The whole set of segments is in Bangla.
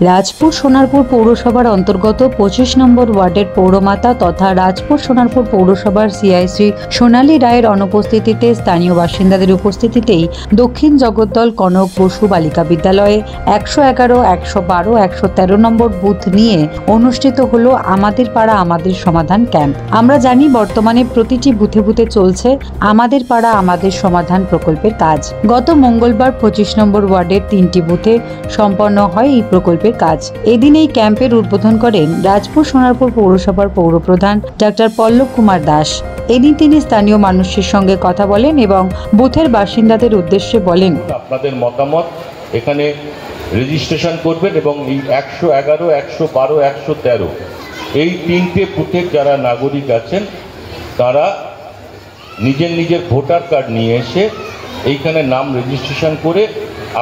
রাজপুর সোনারপুর পৌরসভার অন্তর্গত 25 নম্বর ওয়ার্ডের পৌরমাতা তথা রাজপুর সোনারপুর পৌরসভার সিআইসি সোনালী রায়ের অনুপস্থিতিতে স্থানীয় বাসিন্দাদের উপস্থিতিতেই দক্ষিণ জগদ্দল কনক বসু বালিকা বিদ্যালয়ে 111, 112, 113 নম্বর বুথ নিয়ে অনুষ্ঠিত হলো আমাদের পাড়া আমাদের সমাধান ক্যাম্প। আমরা জানি বর্তমানে প্রতিটি বুথে বুথে চলছে আমাদের পাড়া আমাদের সমাধান প্রকল্পের কাজ। গত মঙ্গলবার 25 নম্বর ওয়ার্ডের 3টি বুথে সম্পন্ন হয় এই প্রকল্পের কাজ। এদিন এই ক্যাম্পের উদ্বোধন করেন রাজপুর সোনারপুর পৌরসভার পৌরপ্রধান ডক্টর পল্লব কুমার দাস। এদিন তিনি স্থানীয় মানুষের সঙ্গে কথা বলেন এবং বুথের বাসিন্দাদের উদ্দেশ্যে বলেন, আপনাদের মতামত এখানে রেজিস্ট্রেশন করবেন এবং এই 111, 112, 113 এই 3টে বুথের যারা নাগরিক আছেন তারা নিজের নিজের ভোটার কার্ড নিয়ে এসে এইখানে নাম রেজিস্ট্রেশন করে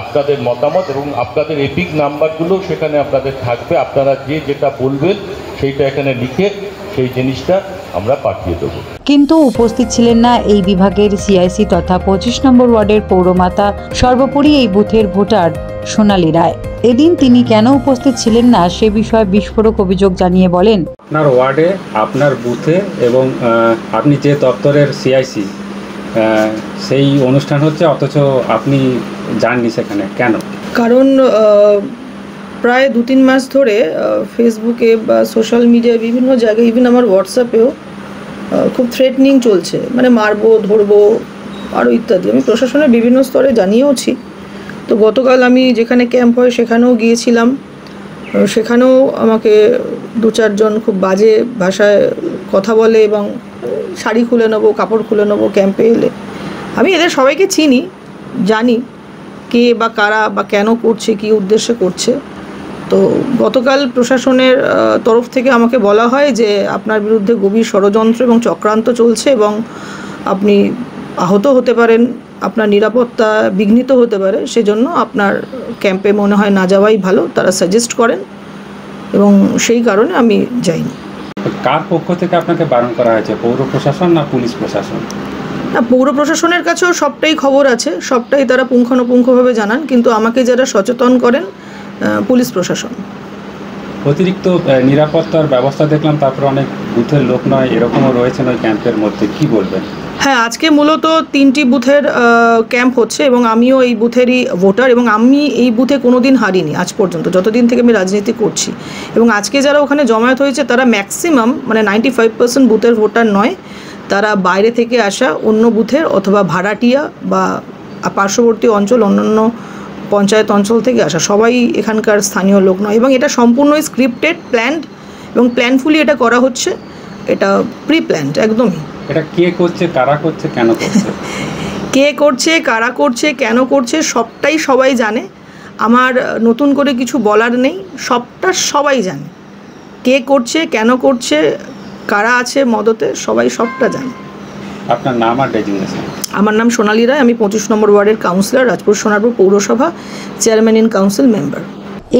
আপনাদের মতামত এবং আপনাদের এপিক নাম্বারগুলো সেখানে আপনাদের থাকবে। আপনারা যেটা বলবেন সেইটা এখানে লিখে সেই জিনিসটা আমরা পাঠিয়ে দেবো। কিন্তু উপস্থিত ছিলেন না এই বিভাগের সিআইসি তথা 25 নম্বর ওয়ার্ডের পৌরমাতা, সর্বোপরি এই বুথের ভোটার সোনালী রায়। এদিন তিনি কেন উপস্থিত ছিলেন না সে বিষয়ে বিস্ফোরক অভিযোগ জানিয়ে বলেন, আপনার ওয়ার্ডে আপনার বুথে এবং আপনি যে দপ্তরের সিআইসি সেই অনুষ্ঠান হচ্ছে অথচ আপনি যাননি সেখানে, কেন? কারণ প্রায় 2-3 মাস ধরে ফেসবুকে বা সোশ্যাল মিডিয়ায় বিভিন্ন জায়গায়, ইভেন আমার হোয়াটসঅ্যাপেও খুব থ্রেটনিং চলছে, মানে মারবো, ধরবো আরও ইত্যাদি। আমি প্রশাসনের বিভিন্ন স্তরে জানিয়েওছি। তো গতকাল আমি যেখানে ক্যাম্প হয় সেখানেও গিয়েছিলাম। সেখানেও আমাকে 2-4 জন খুব বাজে ভাষায় কথা বলে এবং শাড়ি খুলে নেবো, কাপড় খুলে নেবো ক্যাম্পে এলে। আমি এদের সবাইকে চিনি, জানি কে বা কারা বা কেন করছে, কী উদ্দেশ্যে করছে। তো গতকাল প্রশাসনের তরফ থেকে আমাকে বলা হয় যে আপনার বিরুদ্ধে গভীর ষড়যন্ত্র এবং চক্রান্ত চলছে এবং আপনি আহত হতে পারেন, আপনার নিরাপত্তা বিঘ্নিত হতে পারে, সেজন্য আপনার ক্যাম্পে মনে হয় না যাওয়াই ভালো, তারা সাজেস্ট করেন এবং সেই কারণে আমি যাইনি। কার পক্ষ থেকে আপনাকে বারণ করা হয়েছে, পৌর প্রশাসন না পুলিশ প্রশাসন? না, পৌর প্রশাসনের কাছেও সবটাই খবর আছে, সবটাই তারা পুঙ্খানুপুঙ্খভাবে জানান, কিন্তু আমাকে যারা সচেতন করেন পুলিশ প্রশাসন। অতিরিক্ত নিরাপত্তার ব্যবস্থা দেখলাম, তারপরে অনেক বুথের লোক নয় এরকমও রয়েছেন ওই ক্যাম্পের মধ্যে, কি বলবেন? হ্যাঁ, আজকে মূলত 3টি বুথের ক্যাম্প হচ্ছে এবং আমিও এই বুথেরই ভোটার এবং আমি এই বুথে কোনো দিন হারিনি আজ পর্যন্ত, যতদিন থেকে আমি রাজনীতি করছি। এবং আজকে যারা ওখানে জমায়েত হয়েছে তারা ম্যাক্সিমাম মানে 95% বুথের ভোটার নয়, তারা বাইরে থেকে আসা অন্য বুথের অথবা ভাড়াটিয়া বা পার্শ্ববর্তী অঞ্চল, অন্যান্য পঞ্চায়েত অঞ্চল থেকে আসা, সবাই এখানকার স্থানীয় লোক নয়। এবং এটা সম্পূর্ণই স্ক্রিপ্টেড, প্ল্যান্ড এবং প্ল্যানফুলি এটা করা হচ্ছে, এটা প্রি প্ল্যান্ড একদমই। এটা কে করছে, কারা করছে, কেন করছে? কে করছে, কারা করছে, কেন করছে সবটাই সবাই জানে। আমার নতুন করে কিছু বলার নেই, সবটা সবাই জানে। কে করছে, কেন করছে, কারা আছে মদতে, সবাই সবটা জানে। আপনার নাম আর ডেজিগনেশন? আমার নাম সোনালী রায়, আমি 25 নম্বর ওয়ার্ডের কাউন্সিলর, রাজপুর সোনারপুর পৌরসভা, চেয়ারম্যান ইন কাউন্সিল মেম্বার।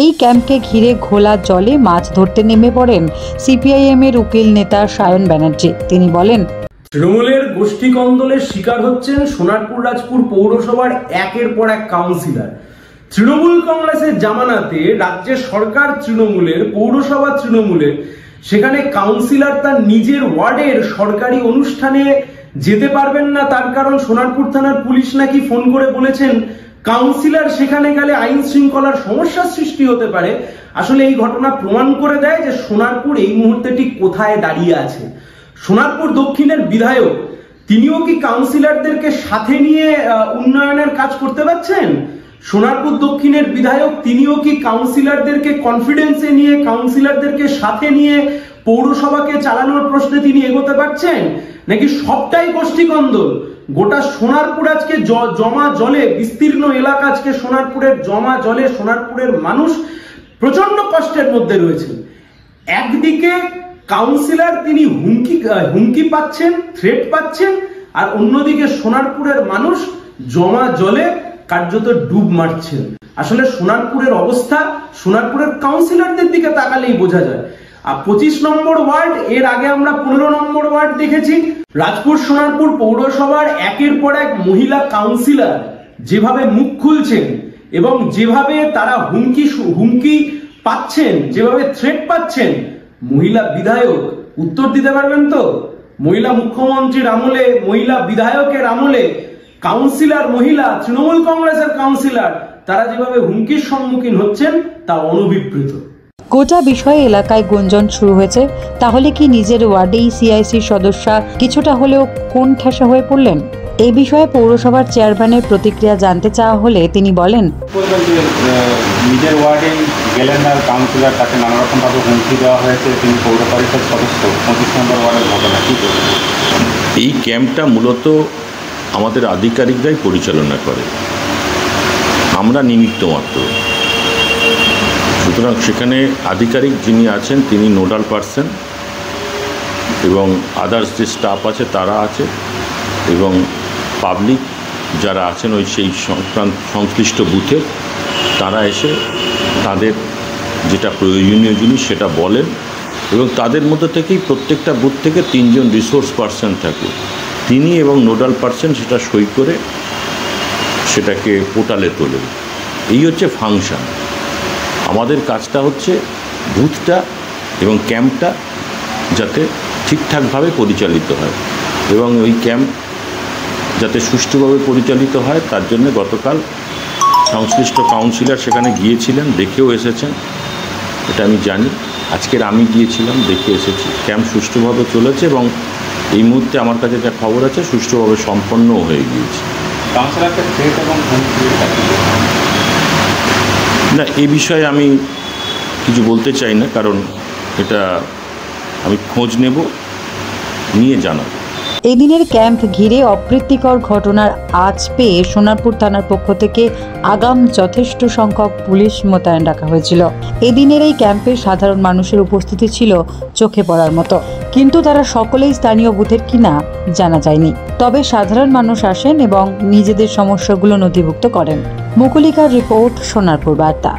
এই ক্যাম্পকে ঘিরে ঘোলা জলে মাছ ধরতে নেমে পড়েন সিপিআইএম এর উকিল নেতা সায়ন ব্যানার্জি। তিনি বলেন, তৃণমূলের গোষ্ঠী কন্দলের শিকার হচ্ছেন সোনারপুর রাজপুর পৌরসভার একের পর এক কাউন্সিলর। তৃণমূল কংগ্রেসের জামানাতে রাজ্যের সরকার তৃণমূলের, পৌরসভা তৃণমূলের, সেখানে কাউন্সিলর তার নিজের ওয়ার্ডের সরকারি অনুষ্ঠানে যেতে পারবেন না, তার কারণ সোনারপুর থানার পুলিশ নাকি ফোন করে বলেছেন কাউন্সিলর সেখানে গেলে আইন শৃঙ্খলার সমস্যার সৃষ্টি হতে পারে। আসলে এই ঘটনা প্রমাণ করে দেয় যে সোনারপুর এই মুহূর্তে ঠিক কোথায় দাঁড়িয়ে আছে। সোনারপুর দক্ষিণের বিধায়ক তিনিও কি কাউন্সিলরদেরকে সাথে নিয়ে উন্নয়নের কাজ করতে পারছেন? সোনারপুর দক্ষিণের বিধায়ক তিনিও কি কাউন্সিলরদেরকে কনফিডেন্সে নিয়ে, কাউন্সিলরদেরকে সাথে নিয়ে পৌরসভাকে চালানোর প্রশ্নে তিনি এগোতে পারছেন? নাকি সবটাই গোষ্ঠীকন্দল? গোটা সোনারপুর আজকে জমা জলে, বিস্তীর্ণ এলাকা আজকে সোনারপুরের জমা জলে, সোনারপুরের মানুষ প্রচন্ড কষ্টের মধ্যে রয়েছেন। একদিকে কাউন্সিলর তিনি হুমকি পাচ্ছেন, থ্রেট পাচ্ছেন, আর অন্যদিকে সোনারপুরের মানুষ জমা জলে কার্যত ডুব মারছেন। আসলে সোনারপুরের অবস্থা সোনারপুরের কাউন্সিলরদের দিকে তাকালেই বোঝা যায়। আর 25 নম্বর ওয়ার্ড, এর আগে আমরা 15 নম্বর ওয়ার্ড দেখেছি। রাজপুর সোনারপুর পৌরসভার একের পর এক মহিলা কাউন্সিলর যেভাবে মুখ খুলছেন এবং যেভাবে তারা হুমকি পাচ্ছেন, যেভাবে থ্রেট পাচ্ছেন, মহিলা বিধায়ক উত্তর দিতে পারবেন তো? মহিলা মুখ্যমন্ত্রীর আমলে, মহিলা বিধায়কের আমলে কাউন্সিলর মহিলা, তৃণমূল কংগ্রেসের কাউন্সিলর, তারা যেভাবে হুমকির সম্মুখীন হচ্ছেন তা অনভিপ্রেত। গোটা বিষয়ে এলাকায় গুঞ্জন শুরু হয়েছে। তাহলে কি নিজের ওয়ার্ডেই সিআইসির সদস্যা কিছুটা হলেও কোণঠাসা হয়ে পড়লেন? এই বিষয়ে পৌরসভার চেয়ারম্যানের প্রতিক্রিয়া জানতে চাওয়া হলে তিনি বলেন, নিজের ওয়ার্ডে গেলেন না কাউন্সিলর, তাকে নানা রকমভাবে হুমকি দেওয়া হয়েছে, তিনি পৌর পরিষদ সদস্য, 25 নম্বর ওয়ার্ডের ঘটনা কি করবেন? এই ক্যাম্পটা মূলত আমাদের আধিকারিকরাই পরিচালনা করে, আমরা নিমিত্ত মাত্র। সুতরাং সেখানে আধিকারিক যিনি আছেন তিনি নোডাল পার্সন, এবং আদার্স যে স্টাফ আছে তারা আছে, এবং পাবলিক যারা আছেন ওই সেই সংশ্লিষ্ট বুথে তারা এসে তাদের যেটা প্রয়োজনীয় জিনিস সেটা বলেন, এবং তাদের মধ্যে থেকেই প্রত্যেকটা বুথ থেকে 3 জন রিসোর্স পার্সন থাকে, তিনি এবং নোডাল পার্সন সেটা সই করে সেটাকে পোর্টালে তোলেন। এই হচ্ছে ফাংশন। আমাদের কাজটা হচ্ছে বুথটা এবং ক্যাম্পটা যাতে ঠিকঠাকভাবে পরিচালিত হয়, এবং ওই ক্যাম্প যাতে সুষ্ঠুভাবে পরিচালিত হয় তার জন্য গতকাল সংশ্লিষ্ট কাউন্সিলর সেখানে গিয়েছিলেন, দেখেও এসেছেন, এটা আমি জানি। আজকের আমি গিয়েছিলাম, দেখে এসেছি। ক্যাম্প সুষ্ঠুভাবে চলেছে এবং এই মুহূর্তে আমার কাছে যা খবর আছে সুষ্ঠুভাবে সম্পন্নও হয়ে গিয়েছে। কাউন্সিলরকে থ্রেট এবং না, এই বিষয়ে আমি কিছু বলতে চাই না, কারণ এটা আমি খোঁজ নেব, নিয়ে জানাবো। এদিনের ক্যাম্প ঘিরে অপ্রীতিকর ঘটনার আঁচ পেয়ে সোনারপুর থানার পক্ষ থেকে আগাম যথেষ্ট সংখ্যক পুলিশ মোতায়েন রাখা হয়েছিল। এদিনের এই ক্যাম্পে সাধারণ মানুষের উপস্থিতি ছিল চোখে পড়ার মতো, কিন্তু তারা সকলেই স্থানীয় বুথের কিনা জানা যায়নি। তবে সাধারণ মানুষ আসেন এবং নিজেদের সমস্যাগুলো নথিভুক্ত করেন। মুকুলিকার রিপোর্ট, সোনারপুর বার্তা।